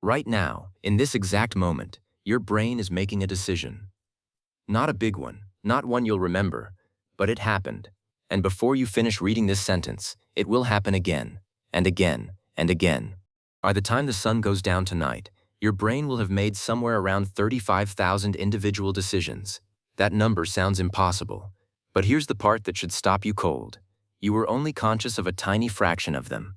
Right now, in this exact moment, your brain is making a decision. Not a big one, not one you'll remember, but it happened. And before you finish reading this sentence, it will happen again, and again, and again. By the time the sun goes down tonight, your brain will have made somewhere around 35,000 individual decisions. That number sounds impossible. But here's the part that should stop you cold. You were only conscious of a tiny fraction of them.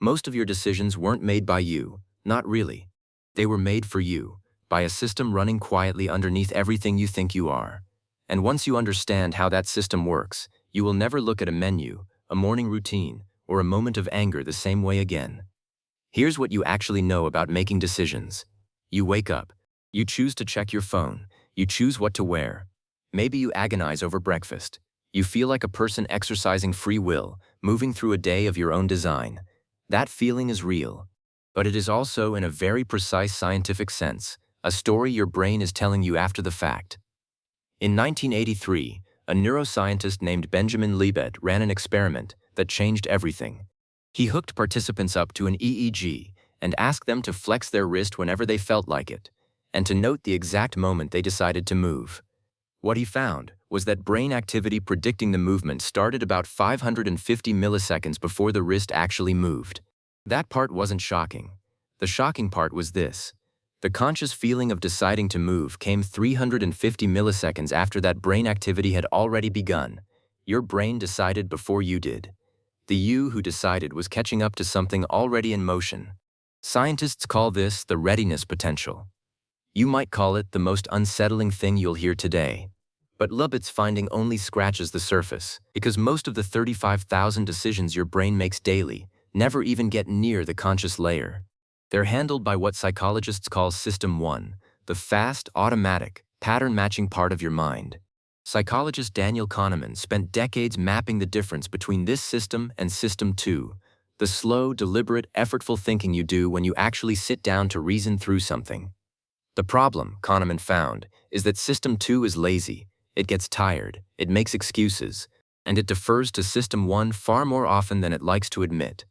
Most of your decisions weren't made by you, not really. They were made for you, by a system running quietly underneath everything you think you are. And once you understand how that system works, you will never look at a menu, a morning routine, or a moment of anger the same way again. Here's what you actually know about making decisions. You wake up. You choose to check your phone. You choose what to wear. Maybe you agonize over breakfast. You feel like a person exercising free will, moving through a day of your own design. That feeling is real. But it is also, in a very precise scientific sense, a story your brain is telling you after the fact. In 1983, a neuroscientist named Benjamin Libet ran an experiment that changed everything. He hooked participants up to an EEG and asked them to flex their wrist whenever they felt like it, and to note the exact moment they decided to move. What he found was that brain activity predicting the movement started about 550 milliseconds before the wrist actually moved. That part wasn't shocking. The shocking part was this. The conscious feeling of deciding to move came 350 milliseconds after that brain activity had already begun. Your brain decided before you did. The you who decided was catching up to something already in motion. Scientists call this the readiness potential. You might call it the most unsettling thing you'll hear today. But Libet's finding only scratches the surface, because most of the 35,000 decisions your brain makes daily never even get near the conscious layer. They're handled by what psychologists call System 1, the fast, automatic, pattern-matching part of your mind. Psychologist Daniel Kahneman spent decades mapping the difference between this system and System 2, the slow, deliberate, effortful thinking you do when you actually sit down to reason through something. The problem, Kahneman found, is that System 2 is lazy, it gets tired, it makes excuses, and it defers to System 1 far more often than it likes to admit.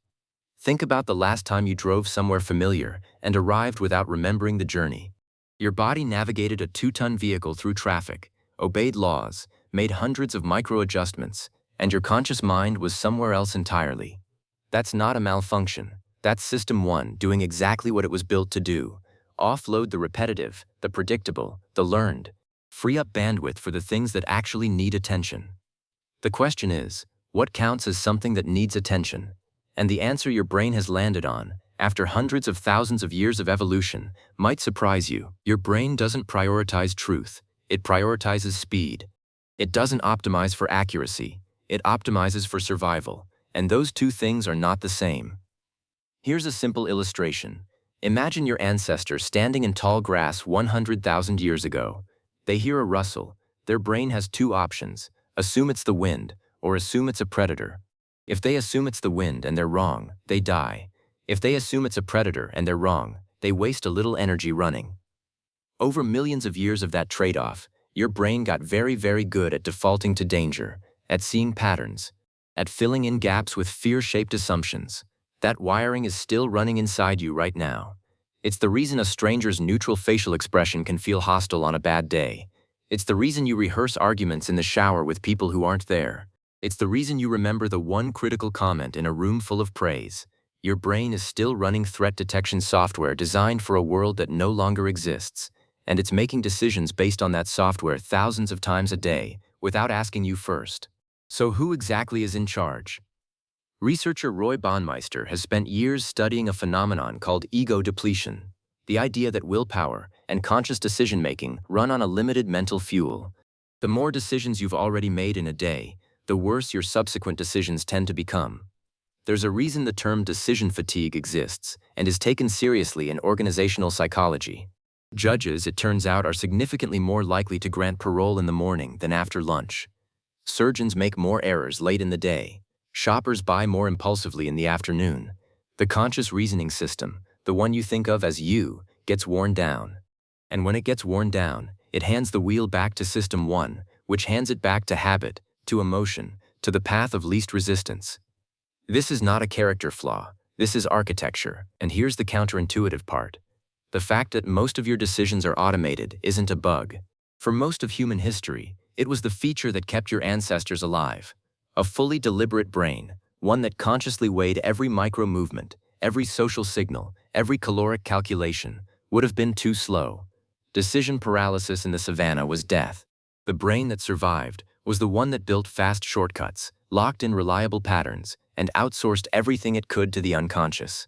Think about the last time you drove somewhere familiar and arrived without remembering the journey. Your body navigated a 2-ton vehicle through traffic, obeyed laws, made hundreds of micro-adjustments, and your conscious mind was somewhere else entirely. That's not a malfunction. That's System 1 doing exactly what it was built to do. Offload the repetitive, the predictable, the learned. Free up bandwidth for the things that actually need attention. The question is, what counts as something that needs attention? And the answer your brain has landed on, after hundreds of thousands of years of evolution, might surprise you. Your brain doesn't prioritize truth, it prioritizes speed. It doesn't optimize for accuracy, it optimizes for survival, and those two things are not the same. Here's a simple illustration. Imagine your ancestor standing in tall grass 100,000 years ago. They hear a rustle. Their brain has two options: assume it's the wind, or assume it's a predator. If they assume it's the wind and they're wrong, they die. If they assume it's a predator and they're wrong, they waste a little energy running. Over millions of years of that trade-off, your brain got very, very good at defaulting to danger, at seeing patterns, at filling in gaps with fear-shaped assumptions. That wiring is still running inside you right now. It's the reason a stranger's neutral facial expression can feel hostile on a bad day. It's the reason you rehearse arguments in the shower with people who aren't there. It's the reason you remember the one critical comment in a room full of praise. Your brain is still running threat detection software designed for a world that no longer exists, and it's making decisions based on that software thousands of times a day, without asking you first. So who exactly is in charge? Researcher Roy Baumeister has spent years studying a phenomenon called ego depletion, the idea that willpower and conscious decision-making run on a limited mental fuel. The more decisions you've already made in a day, the worse your subsequent decisions tend to become. There's a reason the term decision fatigue exists and is taken seriously in organizational psychology. Judges, it turns out, are significantly more likely to grant parole in the morning than after lunch. Surgeons make more errors late in the day. Shoppers buy more impulsively in the afternoon. The conscious reasoning system, the one you think of as you, gets worn down. And when it gets worn down, it hands the wheel back to System 1, which hands it back to habit, to emotion, to the path of least resistance. This is not a character flaw, this is architecture, and here's the counterintuitive part. The fact that most of your decisions are automated isn't a bug. For most of human history, it was the feature that kept your ancestors alive. A fully deliberate brain, one that consciously weighed every micro-movement, every social signal, every caloric calculation, would have been too slow. Decision paralysis in the savannah was death. The brain that survived was the one that built fast shortcuts, locked in reliable patterns, and outsourced everything it could to the unconscious.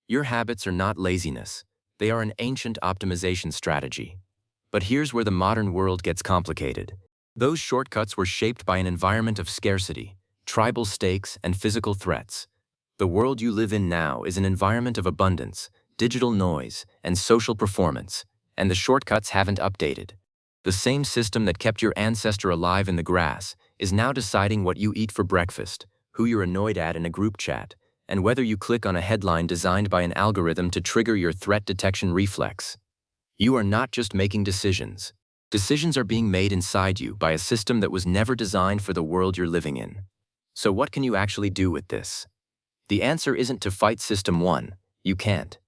Your habits are not laziness. They are an ancient optimization strategy. But here's where the modern world gets complicated. Those shortcuts were shaped by an environment of scarcity, tribal stakes, and physical threats. The world you live in now is an environment of abundance, digital noise, and social performance, and the shortcuts haven't updated. The same system that kept your ancestor alive in the grass is now deciding what you eat for breakfast, who you're annoyed at in a group chat, and whether you click on a headline designed by an algorithm to trigger your threat detection reflex. You are not just making decisions. Decisions are being made inside you by a system that was never designed for the world you're living in. So what can you actually do with this? The answer isn't to fight System 1. You can't.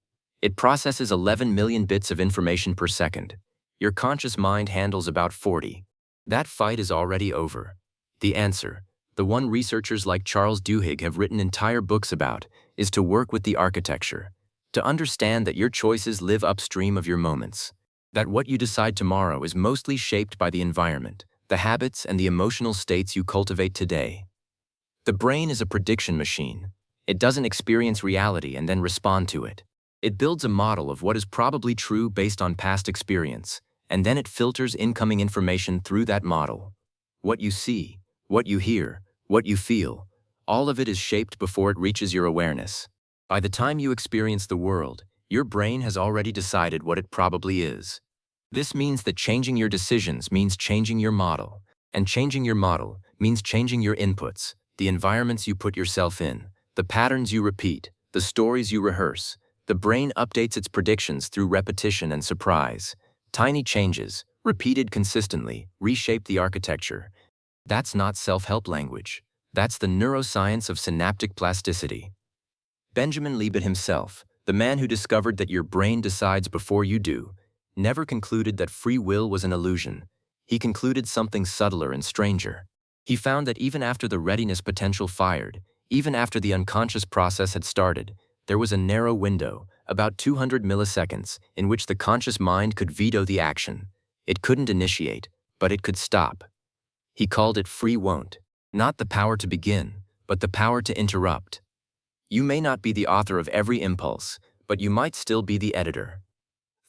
It processes 11 million bits of information per second. Your conscious mind handles about 40. That fight is already over. The answer, the one researchers like Charles Duhigg have written entire books about, is to work with the architecture. To understand that your choices live upstream of your moments. That what you decide tomorrow is mostly shaped by the environment, the habits, and the emotional states you cultivate today. The brain is a prediction machine. It doesn't experience reality and then respond to it. It builds a model of what is probably true based on past experience, and then it filters incoming information through that model. What you see, what you hear, what you feel, all of it is shaped before it reaches your awareness. By the time you experience the world, your brain has already decided what it probably is. This means that changing your decisions means changing your model, and changing your model means changing your inputs, the environments you put yourself in, the patterns you repeat, the stories you rehearse. The brain updates its predictions through repetition and surprise. Tiny changes, repeated consistently, reshape the architecture. That's not self-help language. That's the neuroscience of synaptic plasticity. Benjamin Libet himself, the man who discovered that your brain decides before you do, never concluded that free will was an illusion. He concluded something subtler and stranger. He found that even after the readiness potential fired, even after the unconscious process had started, there was a narrow window, about 200 milliseconds, in which the conscious mind could veto the action. It couldn't initiate, but it could stop. He called it free won't. Not the power to begin, but the power to interrupt. You may not be the author of every impulse, but you might still be the editor.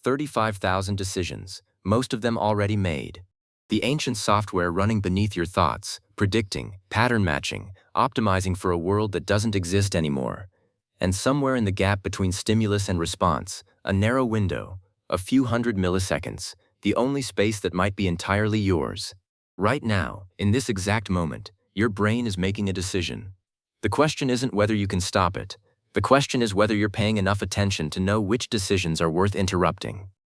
35,000 decisions, most of them already made. The ancient software running beneath your thoughts, predicting, pattern matching, optimizing for a world that doesn't exist anymore. And somewhere in the gap between stimulus and response, a narrow window, a few hundred milliseconds, the only space that might be entirely yours. Right now, in this exact moment, your brain is making a decision. The question isn't whether you can stop it. The question is whether you're paying enough attention to know which decisions are worth interrupting.